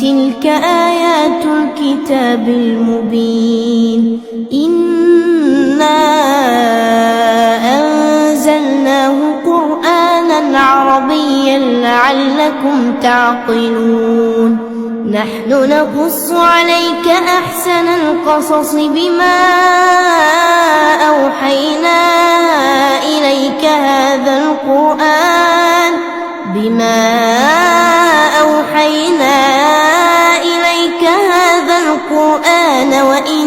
تلك آيات الكتاب المبين إنا أنزلناه قرآنا عربيا لعلكم تعقلون نحن نقص عليك أحسن القصص بما أوحينا إليك هذا القرآن وإن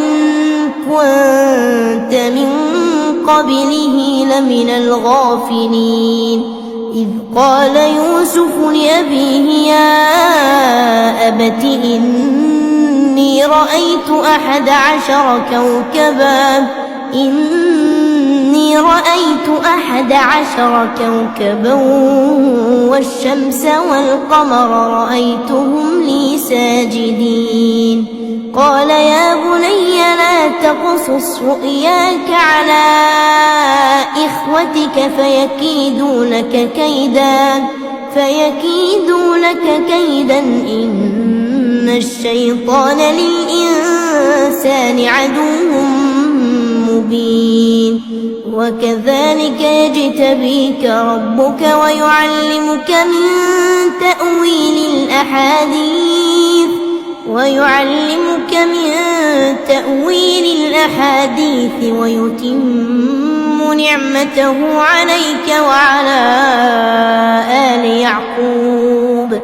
كنت من قبله لمن الغافلين إذ قال يوسف لأبيه يا أبت إني رأيت 11 كوكبا والشمس والقمر رأيتهم لي ساجدين قال يا بني لا تقصص رؤياك على إخوتك فيكيدوا لك كيدا إن الشيطان للإنسان عدو مبين وكذلك يجتبيك ربك ويعلمك من تأويل الأحاديث ويتم نعمته عليك وعلى آل يعقوب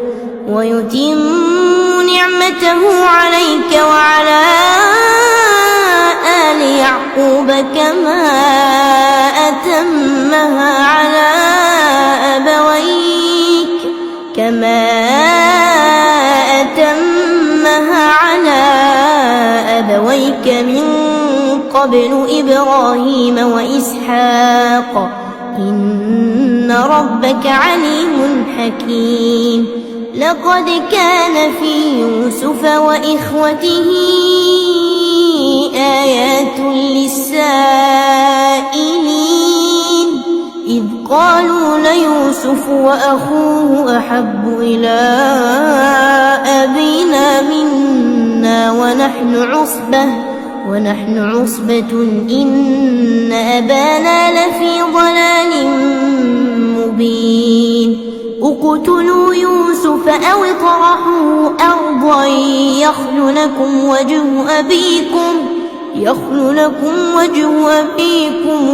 كما أتمها على أبويك من قبل إبراهيم وإسحاق إن ربك عليم حكيم لقد كان في يوسف وإخوته آيات للسائلين إذ قالوا ليوسف وأخوه أحب إلى أبينا منا ونحن عصبة إن أبانا لفي ضلال مبين اقتلوا يوسف أو اطرحوه أرضا يخل لكم وجه أبيكم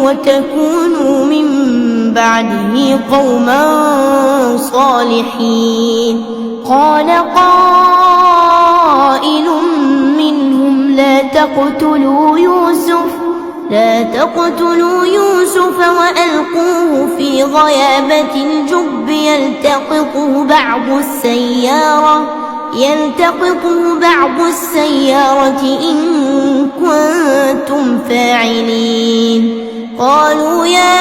وتكونوا من بعده قوما صالحين قال قائل منهم لا تقتلوا يوسف وألقوه في غيابة الجب يلتقطه بعض السيارة إن كنتم فاعلين قالوا يا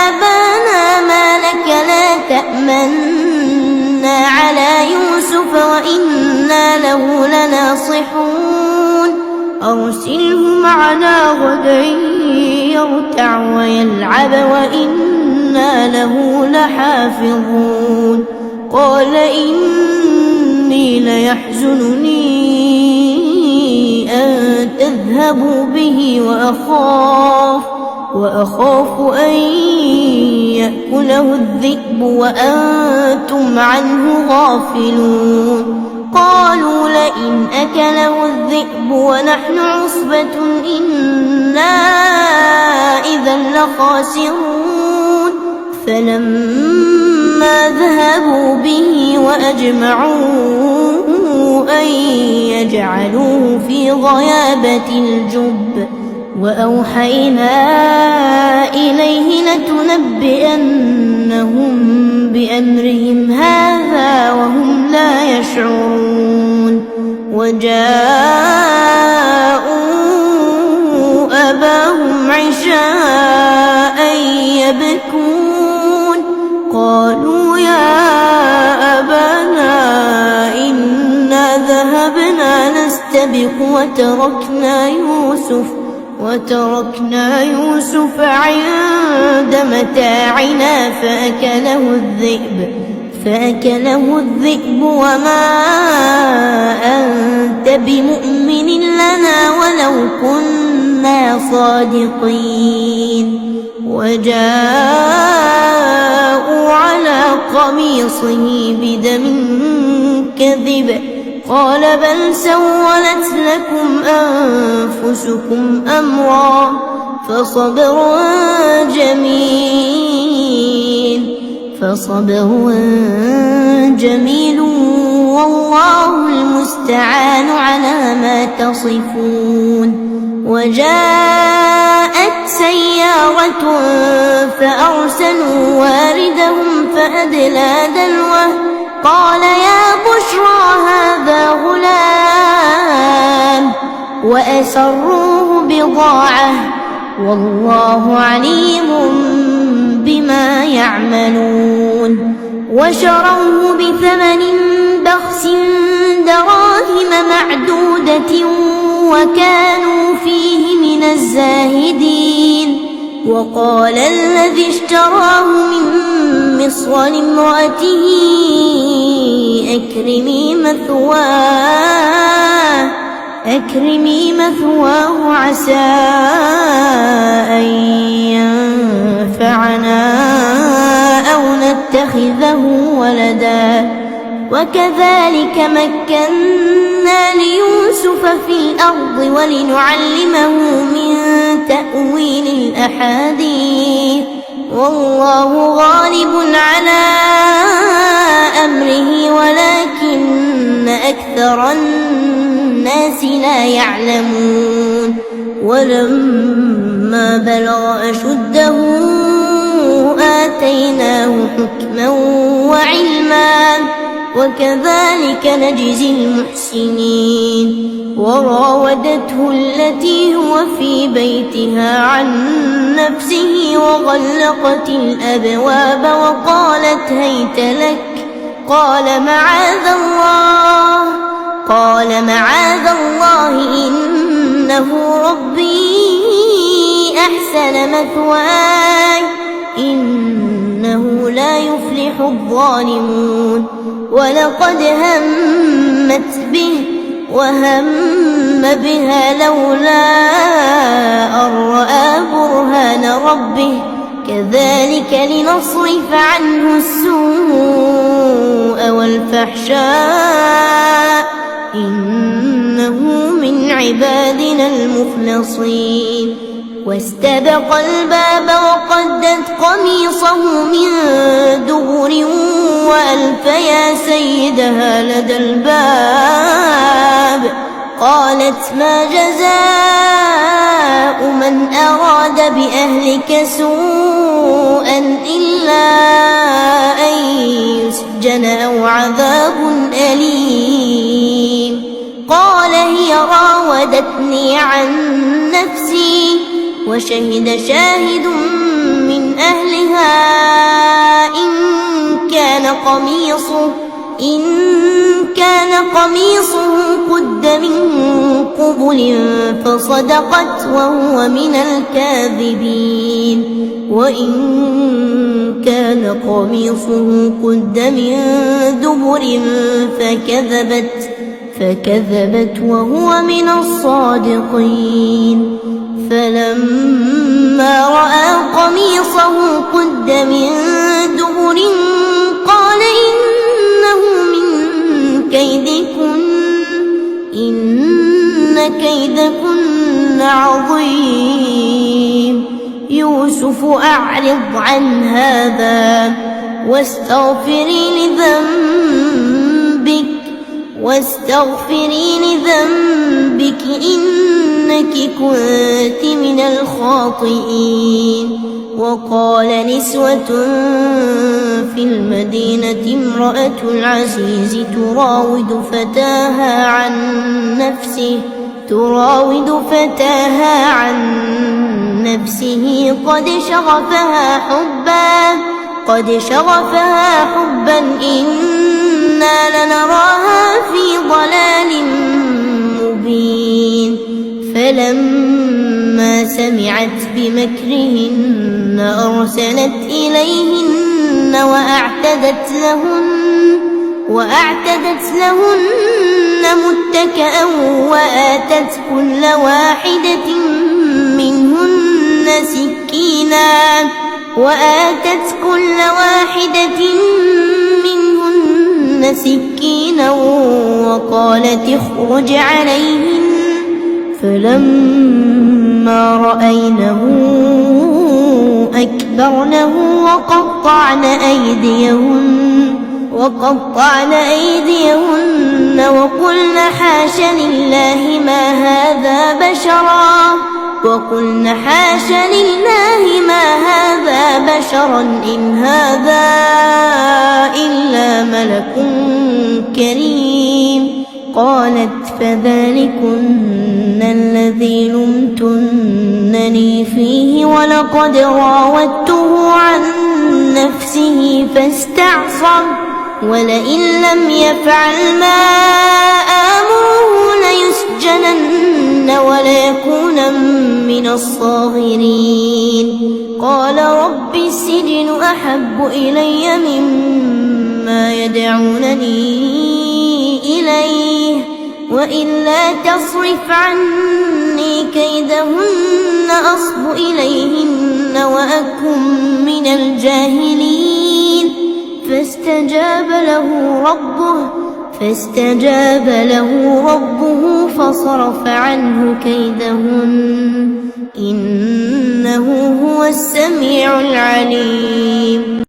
أبانا ما لك لا تأمنا على يوسف وإنا له لناصحون أرسله معنا غدا يرتع ويلعب وإنا له لحافظون قال إني ليحزنني أن تذهبوا به وأخاف أن يأكله الذئب وأنتم عنه غافلون قالوا لئن أكله الذئب ونحن عصبة إنا إذا لخاسرون فلما ذهبوا به وأجمعوا أن يجعلوه في غيابة الجب وأوحينا إليه لتنبئنهم بأمرهم هذا وهم لا يشعرون وجاءوا أباهم عشاء يبكون قالوا يا أبانا إنا ذهبنا نستبق وتركنا يوسف عند متاعنا فأكله الذئب وما بمؤمن لنا ولو كنا صادقين. وجاءوا على قميصه بدم كذب قال بل سولت لكم أنفسكم أمرا فصبر جميل والله المستعان على ما تصفون. وجاءت سيارة فأرسلوا واردهم فأدلى دلوه قال يا بشرى هذا غلام وأسروه بضاعة والله عليم بما يعملون. وشروه بثمن بخس دراهم معدودة وكانوا فيه من الزاهدين. وقال الذي اشتراه من مصر لامرأته أكرمي مثواه عسى أن ينفعنا أو نتخذه ولدا. وكذلك مكنا ليوسف في الأرض ولنعلمه من تأويل الأحاديث والله غالب على أمره ولكن أكثر الناس لا يعلمون. ولما بلغ أشده آتيناه حكما وعلما وكذلك نجزي المحسنين. وراودته التي هو في بيتها عن نفسه وغلقت الأبواب وقالت هيت لك قال معاذ الله إنه ربي أحسن مثواي إنه لا يفلح الظالمون. ولقد همت به وهم بها لولا أن رأى برهان ربه كذلك لنصرف عنه السوء والفحشاء إنه من عبادنا المخلصين. واستبق الباب وقدت قميصه من دبر وألف يا سيدها لدى الباب قالت ما جزاء من أراد بأهلك سوءا إلا أن يسجن أو عذاب أليم. قال هي راودتني عن نفسي وشهد شاهد من أهلها إن كان قميصه قد من قبل فصدقت وهو من الكاذبين. وإن كان قميصه قد من دبر فكذبت وهو من الصادقين. فلما رأى قميصه قد من دبر قال إنه من كيدكن إن كيدكن عظيم. يوسف أعرض عن هذا واستغفري لذنبك إنك كنت من الخاطئين. وقال نسوة في المدينة امرأة العزيز تراود فتاها عن نفسه قد شغفها حبا إنا لنراها في ضلال مبين. فلما سمعت بمكرهن أرسلت إليهن وأعتدت لهن متكئا وآتت كل واحدة منهن سكينا وقالت اخرج عليهن فلما رأينه أكبرنه وقطعن أيديهن وقلن حاش لله ما هذا بشرا إن هذا إلا ملك كريم. قالت فذلكن الذي لمتنني فيه ولقد راودته عن نفسه فاستعصم ولئن لم يفعل ما آمره ليسجنن وليكونا من الصاغرين. قال رب السجن أحب إلي مما يدعونني إليه وإلا تصرف عني كيدهن أصب إليهن وأكن من الجاهلين. فاستجاب له ربه فصرف عنه كيدهن إنه هو السميع العليم.